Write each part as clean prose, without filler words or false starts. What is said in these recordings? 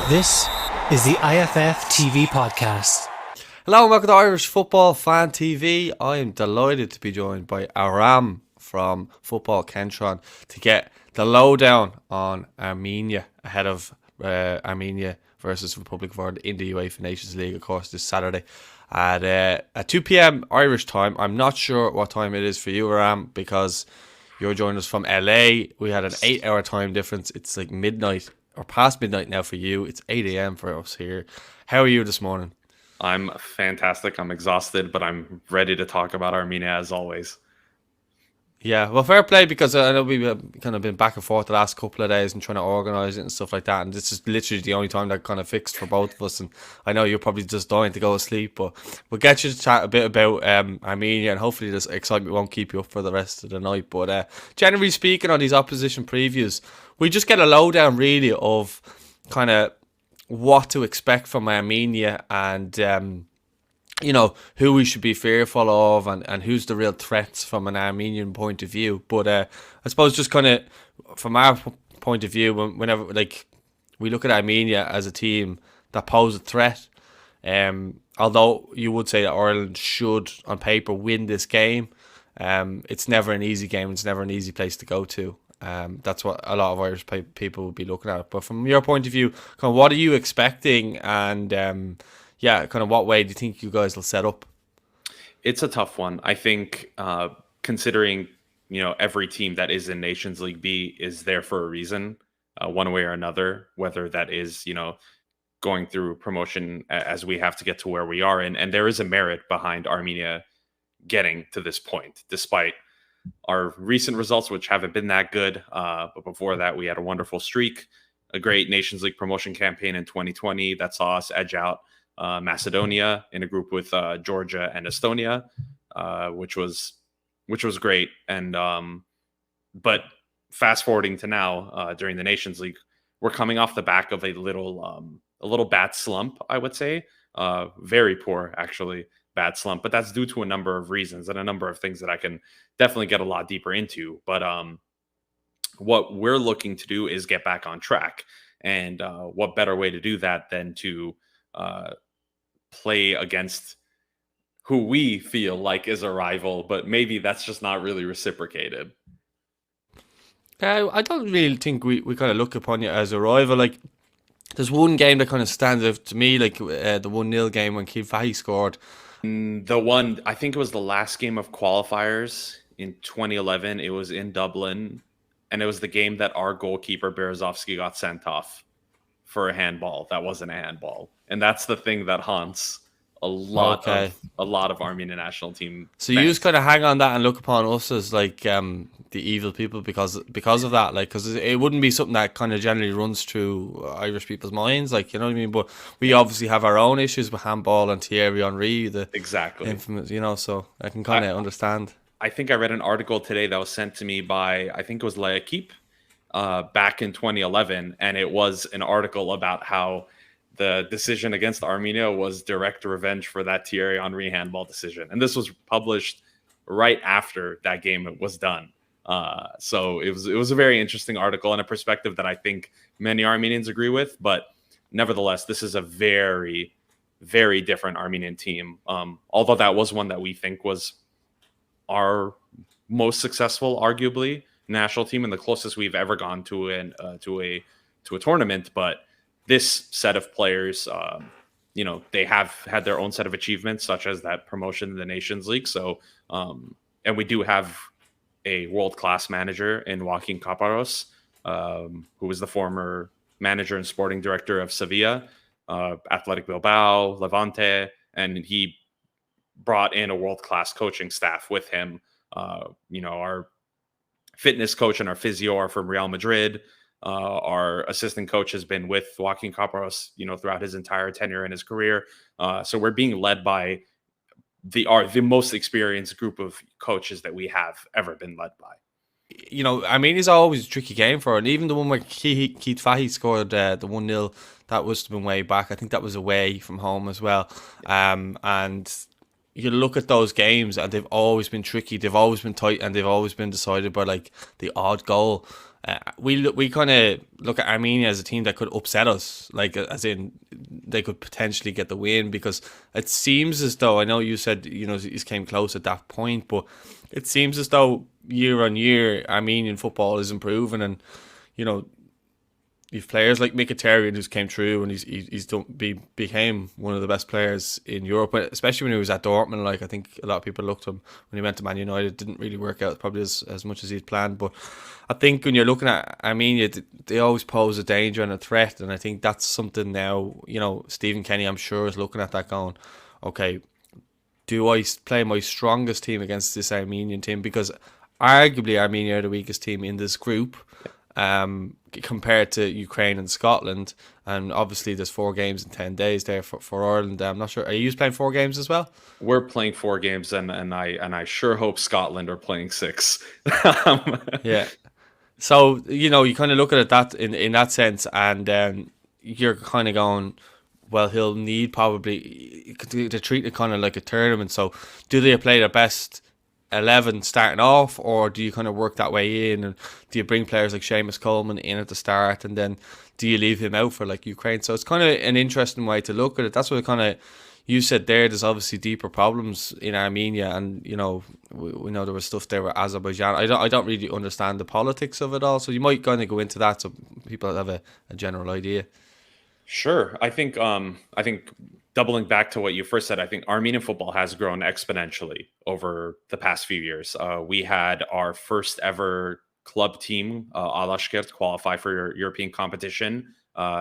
This is the IFF TV podcast. Hello and welcome to Irish Football Fan TV. I am delighted to be joined by Aram from Football Kentron to get the lowdown on Armenia ahead of Armenia versus Republic of Ireland in the UEFA Nations League, of course, this Saturday at 2 p.m. Irish time. I'm not sure what time it is for you, Aram, because you're joining us from LA. We had an 8-hour time difference. It's like midnight or past midnight now for you. It's 8 a.m. for us here. How are you this morning? I'm fantastic. I'm exhausted, but I'm ready to talk about Armenia as always. Yeah, well, fair play, because I know we've kind of been back and forth the last couple of days and trying to organise it and stuff like that, and this is literally the only time that kind of fixed for both of us, and I know you're probably just dying to go to sleep, but we'll get you to chat a bit about Armenia, and hopefully this excitement won't keep you up for the rest of the night. But generally speaking, on these opposition previews, we just get a lowdown really of kind of what to expect from Armenia, and you know, who we should be fearful of, and who's the real threats from an Armenian point of view. But I suppose just kind of from our point of view, whenever like we look at Armenia as a team that pose a threat, although you would say that Ireland should on paper win this game, it's never an easy game. It's never an easy place to go to. That's what a lot of Irish people would be looking at. But from your point of view, kind of what are you expecting, and yeah, kind of what way do you think you guys will set up? It's a tough one. I think considering, every team that is in Nations League B is there for a reason, one way or another, whether that is, going through promotion as we have to get to where we are. And there is a merit behind Armenia getting to this point, despite our recent results, which haven't been that good. But before that, we had a wonderful streak, a great Nations League promotion campaign in 2020 that saw us edge out Macedonia in a group with Georgia and Estonia, which was great. And but fast forwarding to now, during the Nations League, we're coming off the back of a little bad slump, I would say, very poor actually, bad slump. But that's due to a number of reasons and a number of things that I can definitely get a lot deeper into. But what we're looking to do is get back on track, and what better way to do that than to play against who we feel like is a rival, but maybe that's just not really reciprocated. I don't really think we kind of look upon you as a rival. Like, there's one game that kind of stands out to me, like the 1-0 game when Keith Fahey scored. The one, I think it was the last game of qualifiers in 2011. It was in Dublin, and it was the game that our goalkeeper Berezovsky got sent off for a handball that wasn't a handball. And that's the thing that haunts a lot of Armenian national team. So you just kind of hang on that and look upon us as like the evil people because of that, like, because it wouldn't be something that kind of generally runs through Irish people's minds, like, you know what I mean? But we obviously have our own issues with handball and Thierry Henry, the exactly infamous, so I can kind of understand. I think I read an article today that was sent to me by, I think it was L'Equipe, back in 2011, and it was an article about how the decision against Armenia was direct revenge for that Thierry Henry handball decision. And this was published right after that game was done. So it was a very interesting article and a perspective that I think many Armenians agree with. But nevertheless, this is a very, very different Armenian team. Although that was one that we think was our most successful, arguably, national team and the closest we've ever gone to a tournament. But this set of players, they have had their own set of achievements, such as that promotion in the Nations League. So, and we do have a world-class manager in Joaquin Caparros, who was the former manager and sporting director of Sevilla, Athletic Bilbao, Levante, and he brought in a world-class coaching staff with him. Our fitness coach and our physio are from Real Madrid. Our assistant coach has been with Joaquin Caparros, throughout his entire tenure in his career. So we're being led by the most experienced group of coaches that we have ever been led by. Armenia's always a tricky game for her. And even the one where Keith Fahey scored the 1-0, that was been way back. I think that was away from home as well. And you look at those games and they've always been tricky. They've always been tight and they've always been decided by like the odd goal. we kind of look at Armenia as a team that could upset us, like as in they could potentially get the win, because it seems as though, I know you said he's came close at that point, but it seems as though year on year Armenian football is improving, and you know you've players like Mkhitaryan who's came through, and became one of the best players in Europe, especially when he was at Dortmund. Like, I think a lot of people looked at him when he went to Man United. Didn't really work out probably as much as he'd planned. But I think when you're looking at Armenia, they always pose a danger and a threat, and I think that's something now. Stephen Kenny, I'm sure, is looking at that going, okay, do I play my strongest team against this Armenian team? Because arguably Armenia are the weakest team in this group, compared to Ukraine and Scotland. And obviously there's 4 games in 10 days there for Ireland. I'm not sure. Are you playing 4 games as well? We're playing 4 games, and I sure hope Scotland are playing 6. Yeah. So, you kind of look at it that in that sense, and you're kind of going, well, he'll need probably to treat it kind of like a tournament. So do they play their best 11 starting off, or do you kind of work that way in, and do you bring players like Seamus Coleman in at the start, and then do you leave him out for like Ukraine? So it's kind of an interesting way to look at it. That's what kind of you said there. There's obviously deeper problems in Armenia, and we know there was stuff there with Azerbaijan. I don't really understand the politics of it all, so you might kind of go into that so people have a general idea. Sure. I think doubling back to what you first said, I think Armenian football has grown exponentially over the past few years. We had our first ever club team, Alashkert, qualify for European competition.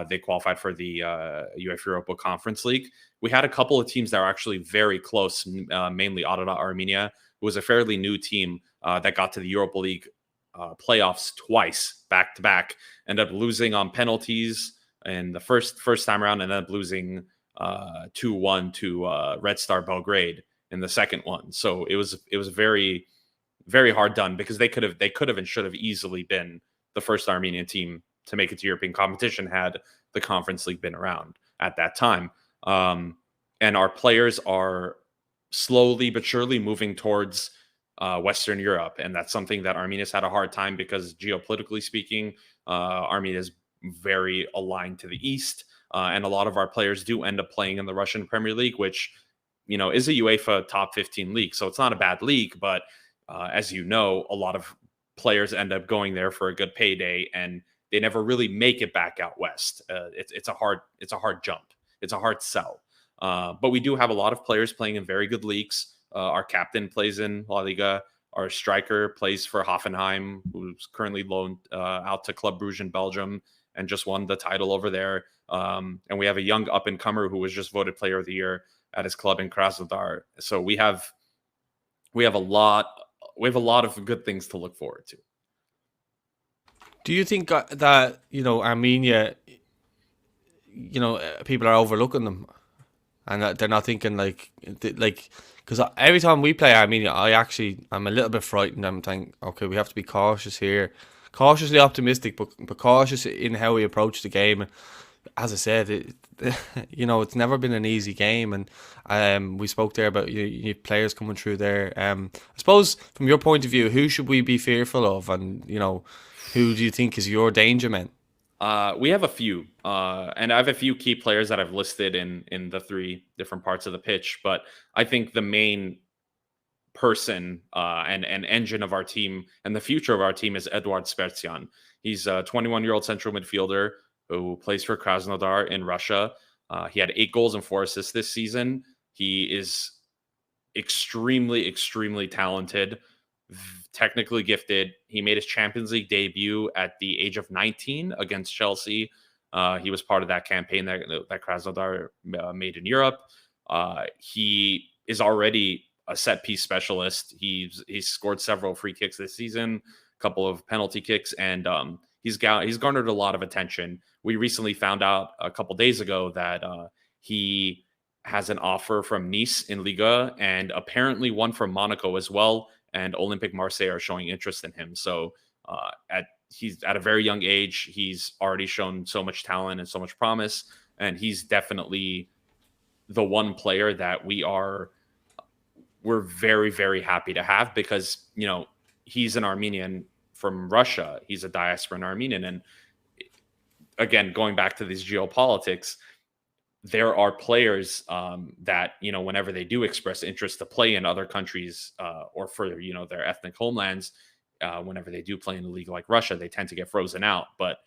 They qualified for the UEFA Europa Conference League. We had a couple of teams that were actually very close, mainly Adana Armenia, who was a fairly new team that got to the Europa League playoffs twice, back to back, ended up losing on penalties in the first time around, and ended up losing 2-1 to Red Star Belgrade in the second one. So it was very, very hard done, because they could have and should have easily been the first Armenian team to make it to European competition had the Conference League been around at that time. And our players are slowly but surely moving towards Western Europe, and that's something that Armenia's had a hard time, because geopolitically speaking, Armenia is very aligned to the east, and a lot of our players do end up playing in the Russian Premier League, which is a UEFA top 15 league, so it's not a bad league. But as you know, a lot of players end up going there for a good payday, and they never really make it back out west. It's a hard jump. It's a hard sell. But we do have a lot of players playing in very good leagues. Our captain plays in La Liga. Our striker plays for Hoffenheim, who's currently loaned out to Club Brugge in Belgium and just won the title over there. And we have a young up-and-comer who was just voted Player of the Year at his club in Krasnodar. So we have a lot of good things to look forward to. Do you think that Armenia, people are overlooking them, and that they're not thinking like because every time we play Armenia, I'm a little bit frightened. I'm thinking, okay, we have to be cautious here, cautiously optimistic, but cautious in how we approach the game. And as I said, it's never been an easy game, and we spoke there about you players coming through there. I suppose from your point of view, who should we be fearful of, and who do you think is your danger man? We have a few, and I have a few key players that I've listed in the 3 different parts of the pitch. But I think the main person and engine of our team and the future of our team is Eduard Sparcian. He's a 21-year-old central midfielder who plays for Krasnodar in Russia. He had 8 goals and 4 assists this season. He is extremely, extremely talented, technically gifted. He made his Champions League debut at the age of 19 against Chelsea. He was part of that campaign that Krasnodar made in Europe. He is already a set piece specialist. He's scored several free kicks this season, a couple of penalty kicks, and he's garnered a lot of attention. We recently found out a couple days ago that he has an offer from Nice in Liga, and apparently one from Monaco as well. And Olympique Marseille are showing interest in him. So he's at a very young age. He's already shown so much talent and so much promise. And he's definitely the one player that we're very, very happy to have, because, he's an Armenian from Russia. He's a diasporan Armenian. And again, going back to these geopolitics, there are players that, whenever they do express interest to play in other countries or for, their ethnic homelands, whenever they do play in a league like Russia, they tend to get frozen out. But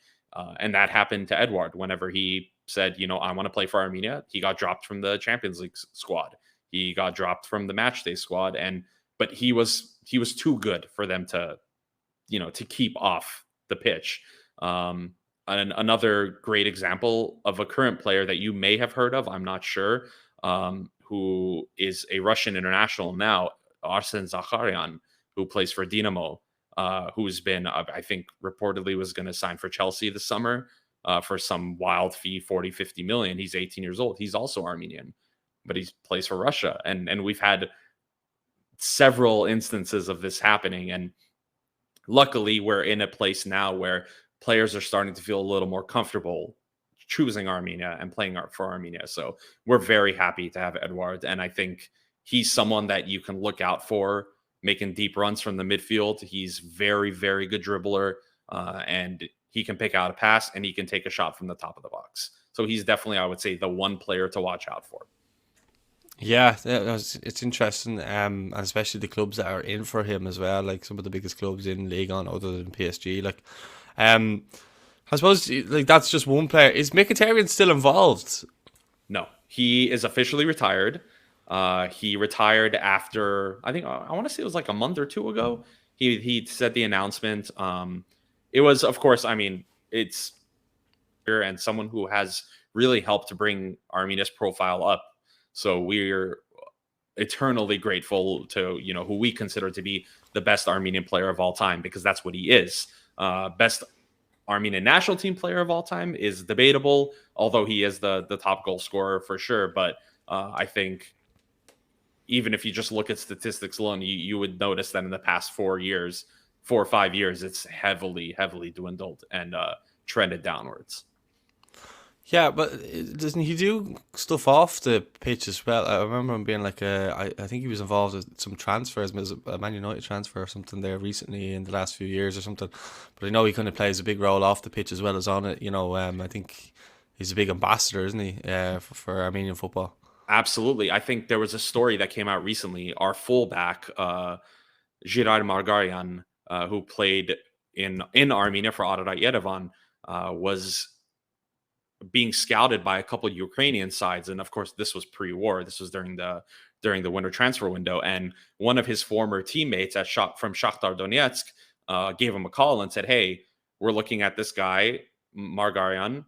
and that happened to Eduard whenever he said, I want to play for Armenia. He got dropped from the Champions League squad. He got dropped from the match day squad. But he was too good for them to, to keep off the pitch. And another great example of a current player that you may have heard of, I'm not sure, who is a Russian international now, Arsen Zakharyan, who plays for Dinamo, who's been, I think, reportedly was going to sign for Chelsea this summer for some wild fee, 40, 50 million. He's 18 years old. He's also Armenian, but he plays for Russia. And we've had several instances of this happening. And luckily, we're in a place now where players are starting to feel a little more comfortable choosing Armenia and playing for Armenia. So we're very happy to have Eduard. And I think he's someone that you can look out for making deep runs from the midfield. He's very, very good dribbler. And he can pick out a pass and he can take a shot from the top of the box. So he's definitely, I would say, the one player to watch out for. Yeah, it's interesting, and especially the clubs that are in for him as well, like some of the biggest clubs in Ligue 1 other than PSG. Like, I suppose like that's just one player. Is Mkhitaryan still involved? No, he is officially retired. He retired after, I think, I want to say it was like a month or two ago. He said the announcement. It was, of course, I mean, it's and someone who has really helped to bring Armenia's profile up. So we're eternally grateful to, who we consider to be the best Armenian player of all time, because that's what he is. Best Armenian national team player of all time is debatable, although he is the top goal scorer for sure. But I think even if you just look at statistics alone, you would notice that in the past 4 or 5 years, it's heavily dwindled and trended downwards. Yeah, but doesn't he do stuff off the pitch as well? I remember him being like I think he was involved with some transfers, a Man United transfer or something there recently in the last few years or something. But I know he kind of plays a big role off the pitch as well as on it. I think he's a big ambassador, isn't he, for Armenian football? Absolutely. I think there was a story that came out recently. Our fullback, Girard Margaryan, who played in Armenia for Ararat Yerevan, was being scouted by a couple of Ukrainian sides. And of course, this was pre-war. This was during the winter transfer window. And one of his former teammates from Shakhtar Donetsk gave him a call and said, "Hey, we're looking at this guy, Margaryan.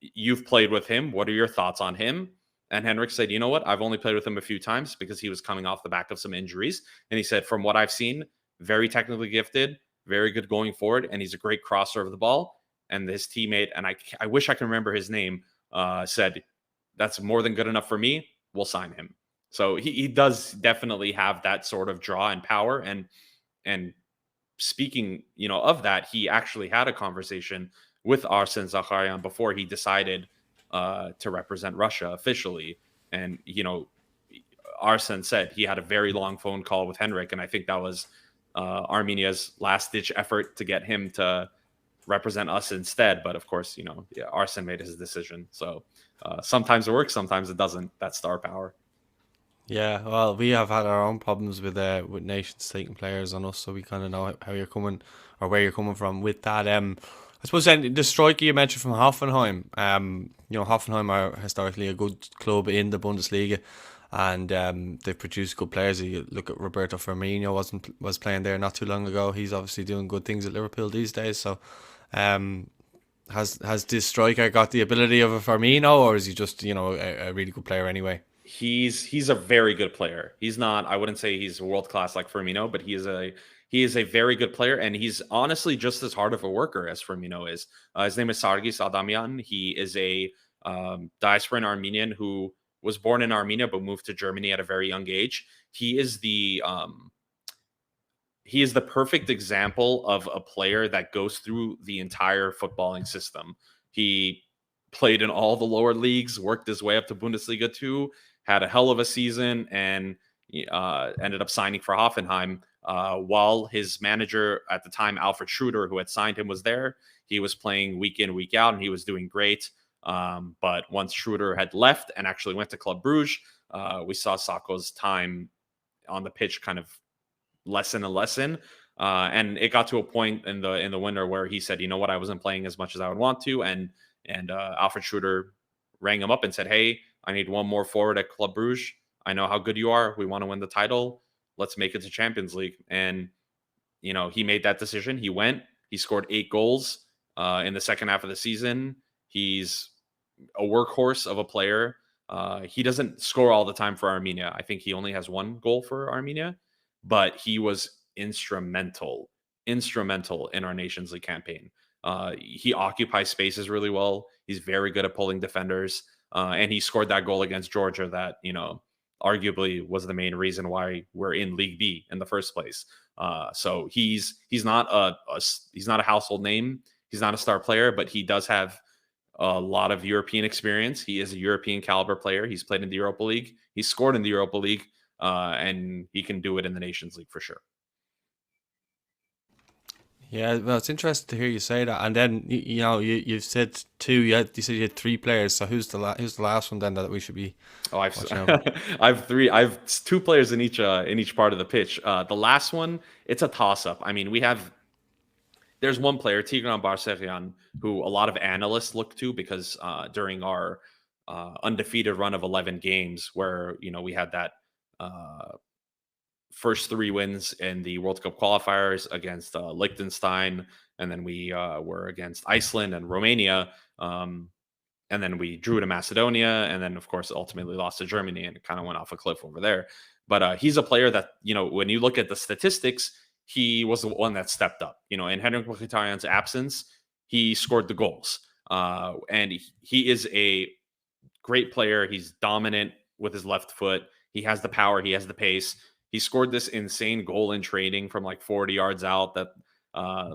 You've played with him. What are your thoughts on him?" And Henrik said, "You know what? I've only played with him a few times because he was coming off the back of some injuries." And he said, "From what I've seen, very technically gifted, very good going forward, and he's a great crosser of the ball." And his teammate, and I wish I can remember his name, said, "That's more than good enough for me. We'll sign him." So he does definitely have that sort of draw and power. And speaking, of that, he actually had a conversation with Arsen Zakharyan before he decided to represent Russia officially. And, Arsen said he had a very long phone call with Henrik, and I think that was Armenia's last-ditch effort to get him to represent us instead. But of course, Arsen made his decision. So sometimes it works, sometimes it doesn't. That's star power. Yeah, well, we have had our own problems with nations taking players on us, so we kind of know how you're coming or where you're coming from with that. I suppose then the striker you mentioned from Hoffenheim. Hoffenheim are historically a good club in the Bundesliga, and they've produced good players. You look at Roberto Firmino was playing there not too long ago. He's obviously doing good things at Liverpool these days. So, has this striker got the ability of a Firmino, or is he just a really good player anyway? He's a very good player. He's not, I wouldn't say he's world class like Firmino, but he is a very good player, and he's honestly just as hard of a worker as Firmino is. His name is Sergey Sadamiyan. He is a diasporan Armenian who was born in Armenia but moved to Germany at a very young age. He is the perfect example of a player that goes through the entire footballing system. He played in all the lower leagues, worked his way up to Bundesliga 2, had a hell of a season, and ended up signing for Hoffenheim. while his manager at the time, Alfred Schroeder, who had signed him, was there. He was playing week in, week out, and he was doing great. But once Schroeder had left and actually went to Club Bruges, we saw Sakho's time on the pitch kind of lessen and lessen. And it got to a point in the winter where he said, you know what, I wasn't playing as much as I would want to. And Alfred Schroeder rang him up and said, hey, I need one more forward at Club Bruges. I know how good you are. We want to win the title. Let's make it to Champions League. And, he made that decision. He went, he scored 8 goals in the second half of the season. He's a workhorse of a player. He doesn't score all the time for Armenia. I think he only has 1 goal for Armenia, but he was instrumental in our Nations League campaign. He occupies spaces really well. He's very good at pulling defenders. And he scored that goal against Georgia that, arguably was the main reason why we're in League B in the first place. So he's not a household name. He's not a star player, but he does have a lot of European experience. He is a European caliber player. He's played in the Europa League. He's scored in the Europa League, and he can do it in the Nations League for sure. Yeah, well, it's interesting to hear you say that. And then you've said 2. You said you had 3 players. So who's the last one then that we should be? Oh, I have 3. I have 2 players in each part of the pitch. The last one, it's a toss up. I mean, there's one player, Tigran Barseghian, who a lot of analysts look to because during our undefeated run of 11 games, where we had that first 3 wins in the World Cup qualifiers against Liechtenstein, and then we were against Iceland and Romania, and then we drew to Macedonia, and then of course ultimately lost to Germany, and it kind of went off a cliff over there. But he's a player that when you look at the statistics, he was the one that stepped up. In Henrik Mkhitaryan's absence, he scored the goals, and he is a great player. He's dominant with his left foot. He has the power. He has the pace. He scored this insane goal in training from like 40 yards out that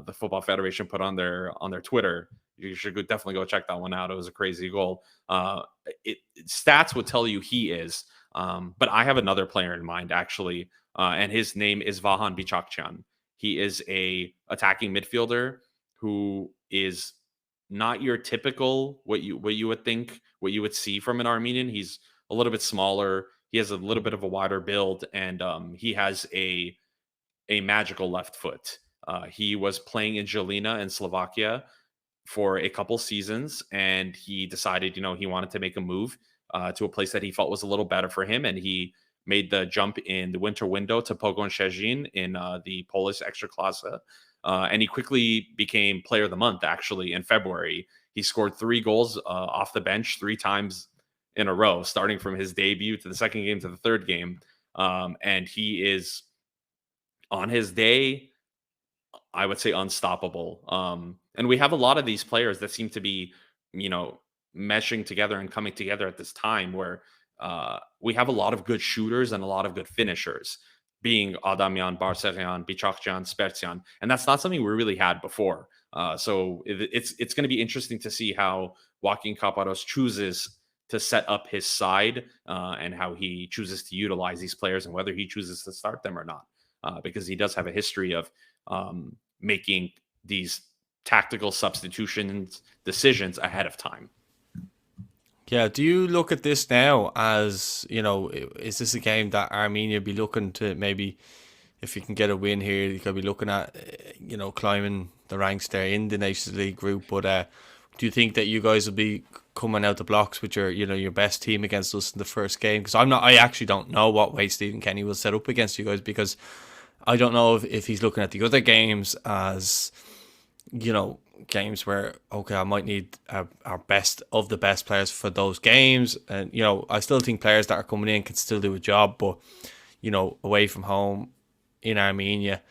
the Football Federation put on their Twitter. You should definitely go check that one out. It was a crazy goal. Stats would tell you he is. But I have another player in mind, actually, and his name is Vahan Bichakchian. He is a attacking midfielder who is not your typical what you would see from an Armenian. He's a little bit smaller. He has a little bit of a wider build, and he has a magical left foot. He was playing in Žilina in Slovakia for a couple seasons, and he decided, he wanted to make a move to a place that he felt was a little better for him, and he made the jump in the winter window to Pogoń Szczecin in the Polish Ekstraklasa, and he quickly became Player of the Month. Actually, in February, he scored 3 goals off the bench 3 times in a row, starting from his debut to the second game to the third game. And he is, on his day, I would say unstoppable. And we have a lot of these players that seem to be, meshing together and coming together at this time where we have a lot of good shooters and a lot of good finishers, being Adamian, Barseghian, Bichakchian, Sparcian. And that's not something we really had before. So it's going to be interesting to see how Joaquin Kaparos chooses to set up his side and how he chooses to utilize these players and whether he chooses to start them or not, because he does have a history of making these tactical substitutions decisions ahead of time. Yeah, do you look at this now as, is this a game that Armenia be looking to maybe, if you can get a win here, you could be looking at, climbing the ranks there in the Nations League group, but do you think that you guys will be coming out the blocks with your best team against us in the first game? Because I actually don't know what way Stephen Kenny will set up against you guys, because I don't know if he's looking at the other games as, games where, okay, I might need our best of the best players for those games. And, I still think players that are coming in can still do a job, but, away from home in Armenia,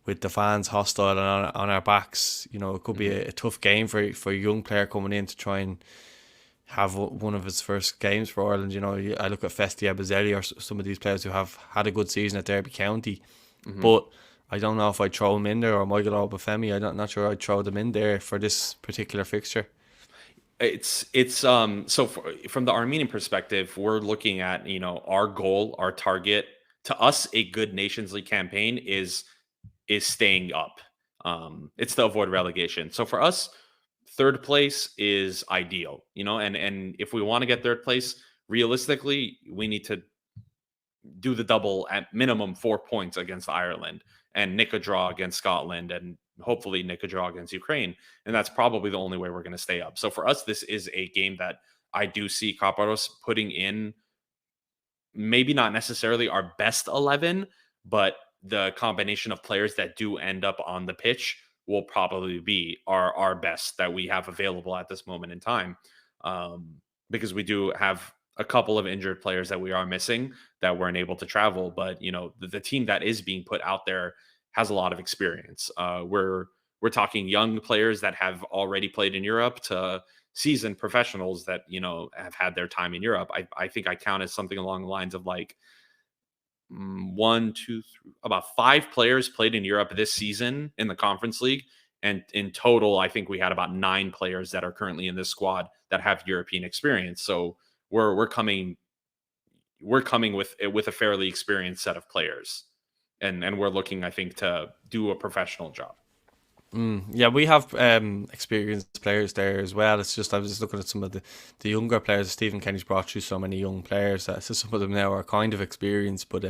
with the fans hostile on our backs, it could be a tough game for a young player coming in to try and have one of his first games for Ireland. I look at Festi Abazelli or some of these players who have had a good season at Derby County, but I don't know if I'd throw him in there, or Michael Obafemi. I'm not sure I'd throw them in there for this particular fixture. It's so from the Armenian perspective, we're looking at our goal, our target to us, a good Nations League campaign is staying up. It's to avoid relegation. So for us, third place is ideal, and if we want to get third place, realistically, we need to do the double at minimum 4 points against Ireland and nick a draw against Scotland and hopefully nick a draw against Ukraine. And that's probably the only way we're going to stay up. So for us, this is a game that I do see Kaparos putting in, maybe not necessarily our best 11, but the combination of players that do end up on the pitch will probably be our best that we have available at this moment in time. Because we do have a couple of injured players that we are missing that weren't able to travel. But, the team that is being put out there has a lot of experience. We're talking young players that have already played in Europe to seasoned professionals that, have had their time in Europe. I think I counted something along the lines of like one, two, three, about 5 players played in Europe this season in the Conference League. And in total, I think we had about 9 players that are currently in this squad that have European experience. So we're coming with a fairly experienced set of players. And we're looking, I think, to do a professional job. Yeah, we have experienced players there as well. It's just I was just looking at some of the younger players. Stephen Kenny's brought through so many young players. So some of them now are kind of experienced. But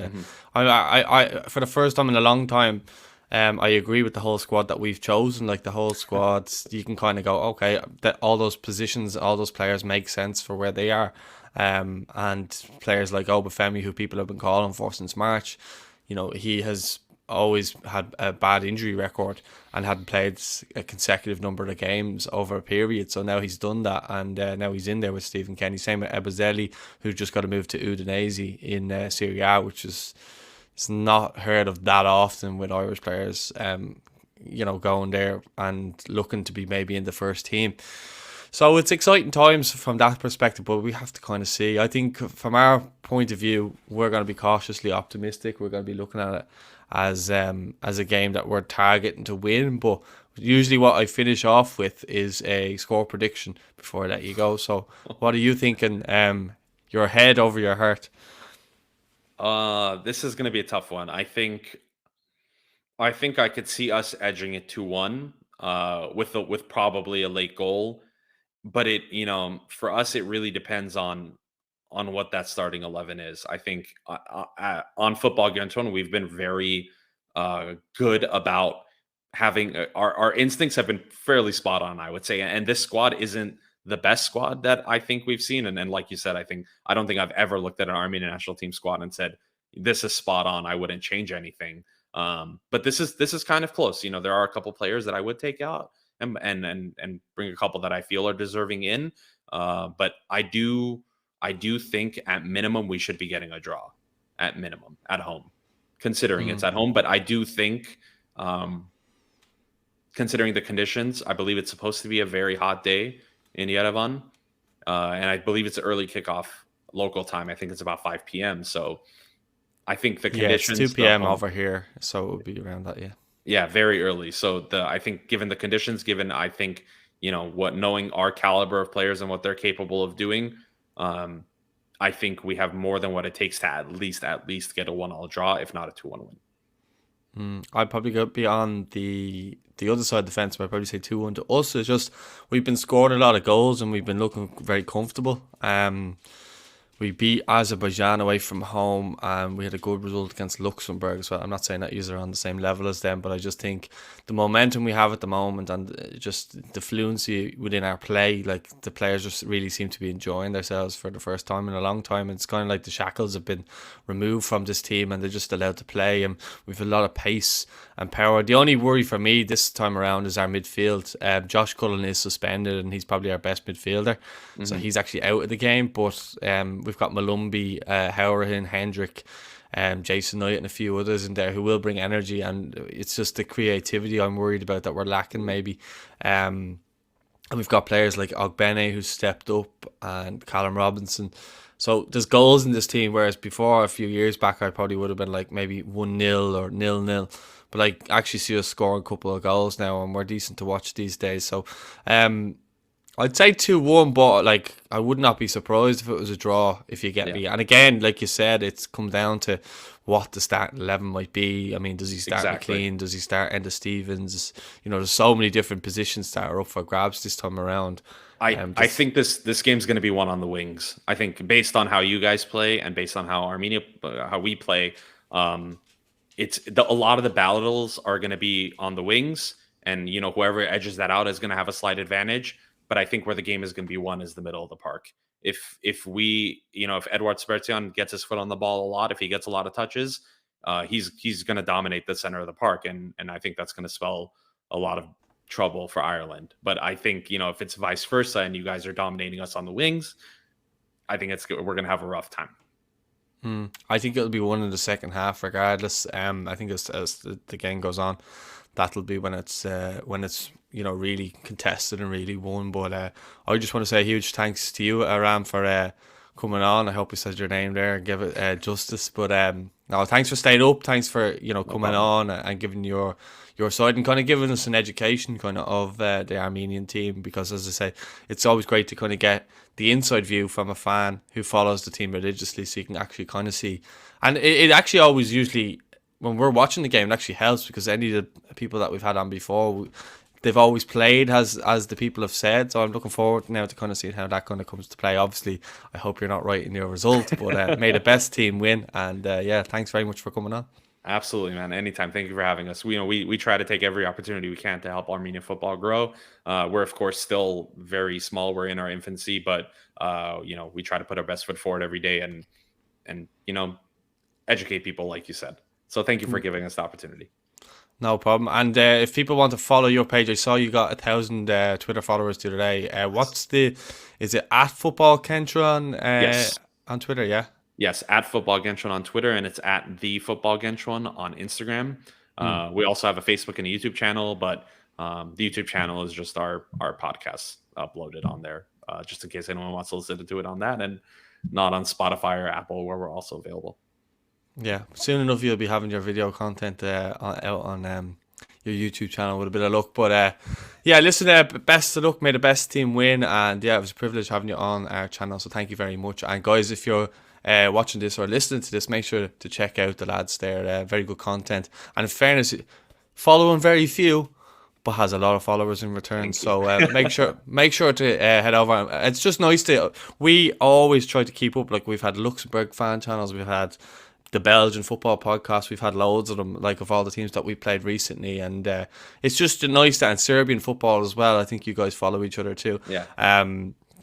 I for the first time in a long time, I agree with the whole squad that we've chosen. Like the whole squad, you can kind of go, okay, that all those positions, all those players make sense for where they are. And players like Obafemi, who people have been calling for since March, he has always had a bad injury record and hadn't played a consecutive number of games over a period. So now he's done that, and now he's in there with Stephen Kenny. Same with Ebezelli, who just got to move to Udinese in Serie A, which is it's not heard of that often with Irish players, going there and looking to be maybe in the first team. So it's exciting times from that perspective, but we have to kind of see. I think from our point of view, we're going to be cautiously optimistic. We're going to be looking at it as a game that we're targeting to win. But usually what I finish off with is a score prediction before I let you go. So what are you thinking? Your head over your heart? This is going to be a tough one. I think I could see us edging it 2-1 with probably a late goal. But for us, it really depends on what that starting 11 is. I think on Football Gunton, we've been very good about having our instincts have been fairly spot on, I would say. And this squad isn't the best squad that I think we've seen. And like you said, I don't think I've ever looked at an Armenian national team squad and said, this is spot on, I wouldn't change anything. But this is kind of close. There are a couple players that I would take out and bring a couple that I feel are deserving in. But I do think at minimum we should be getting a draw at minimum at home, considering it's at home. But I do think, considering the conditions, I believe it's supposed to be a very hot day in Yerevan. And I believe it's early kickoff local time. I think it's about 5 p.m. So I think the conditions... Yeah, it's 2 p.m. over here, so it would be around that, yeah. Yeah, very early. So I think given the conditions, I think, knowing our caliber of players and what they're capable of doing, I think we have more than what it takes to at least get a 1-1 draw, if not a 2-1 win. I'd probably be on the other side of the fence, but I'd probably say 2-1 to us. It's just we've been scoring a lot of goals and we've been looking very comfortable. We beat Azerbaijan away from home, and we had a good result against Luxembourg as well. I'm not saying that you're on the same level as them, but I just think the momentum we have at the moment and just the fluency within our play, like the players just really seem to be enjoying themselves for the first time in a long time. It's kind of like the shackles have been removed from this team and they're just allowed to play, and we've a lot of pace and power. The only worry for me this time around is our midfield. Josh Cullen is suspended and he's probably our best midfielder, so he's actually out of the game, but we've got Malumbi, Howrahan, Hendrick, Jason Knight and a few others in there who will bring energy, and it's just the creativity I'm worried about that we're lacking maybe. And we've got players like Ogbene who's stepped up and Callum Robinson. So there's goals in this team, whereas before a few years back I probably would have been like maybe 1-0 or 0-0. But I actually see us score a couple of goals now and we're decent to watch these days. So I'd say 2-1, but like I would not be surprised if it was a draw, if you get Yeah, me. And again, like you said, it's come down to what the starting 11 might be. I mean, does he start exactly. McLean? Does he start Enda Stevens? You know, there's so many different positions that are up for grabs this time around. I think this game's going to be won on the wings. I think based on how you guys play and based on how how we play, a lot of the battles are going to be on the wings, and whoever edges that out is going to have a slight advantage. But I think where the game is going to be won is the middle of the park. If we if Eduard Sparcian gets his foot on the ball a lot, if he gets a lot of touches, he's going to dominate the center of the park, and I think that's going to spell a lot of trouble for Ireland. But I think if it's vice versa and you guys are dominating us on the wings, I think we're going to have a rough time. I think it'll be one in the second half, regardless. I think as the game goes on, that'll be when it's really contested and really won. But I just want to say a huge thanks to you, Aram, for coming on. I hope you said your name there and give it justice. But no, thanks for staying up. Thanks for coming on and giving your side and kind of giving us an education kind of the Armenian team, because as I say, it's always great to kind of get the inside view from a fan who follows the team religiously, so you can actually kind of see. And it actually always usually, when we're watching the game, it actually helps, because any of the people that we've had on before, they've always played as the people have said. So I'm looking forward now to kind of seeing how that kind of comes to play. Obviously, I hope you're not right in your result, but may the best team win. And yeah, thanks very much for coming on. Absolutely, man. Anytime. Thank you for having us. We try to take every opportunity we can to help Armenian football grow. We're of course still very small. We're in our infancy, but we try to put our best foot forward every day and educate people, like you said. So thank you for giving us the opportunity. No problem. And if people want to follow your page, I saw you got 1,000 Twitter followers today. Is it at Football Kentron Yes. on Twitter? Yeah. Yes, at Football Gentron on Twitter, and it's at the Football Gentron on Instagram. We also have a Facebook and a YouTube channel, but the YouTube channel is just our podcasts uploaded on there, just in case anyone wants to listen to it on that, and not on Spotify or Apple, where we're also available. Yeah, soon enough you'll be having your video content out on your YouTube channel with a bit of luck. But yeah, listen, best of luck. May the best team win. And yeah, it was a privilege having you on our channel. So thank you very much. And guys, if you're watching this or listening to this, make sure to check out the lads there. Very good content. And in fairness, following very few, but has a lot of followers in return. So make sure to head over. It's just nice we always try to keep up. Like, we've had Luxembourg fan channels, we've had the Belgian football podcast, we've had loads of them, like of all the teams that we played recently, and it's just nice that, and Serbian football as well. I think you guys follow each other too. Yeah.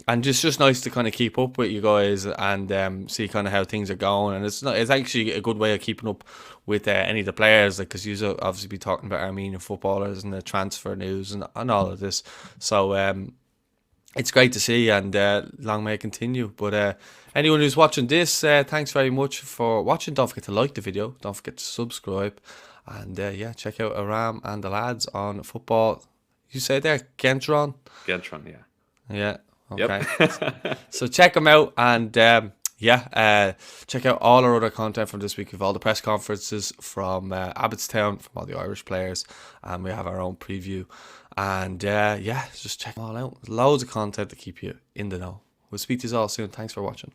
And it's just nice to kind of keep up with you guys and see kind of how things are going. And it's actually a good way of keeping up with any of the players, like, because you obviously be talking about Armenian footballers and the transfer news and all of this. So it's great to see, and long may it continue. But anyone who's watching this, thanks very much for watching. Don't forget to like the video. Don't forget to subscribe. And yeah, check out Aram and the lads on football. You say there, Gentron? Gentron, yeah. Yeah. Okay. Yep. So check them out, and check out all our other content from this week. We've all the press conferences from Abbottstown, from all the Irish players, and we have our own preview. And yeah, just check them all out. Loads of content to keep you in the know. We'll speak to you all soon. Thanks for watching.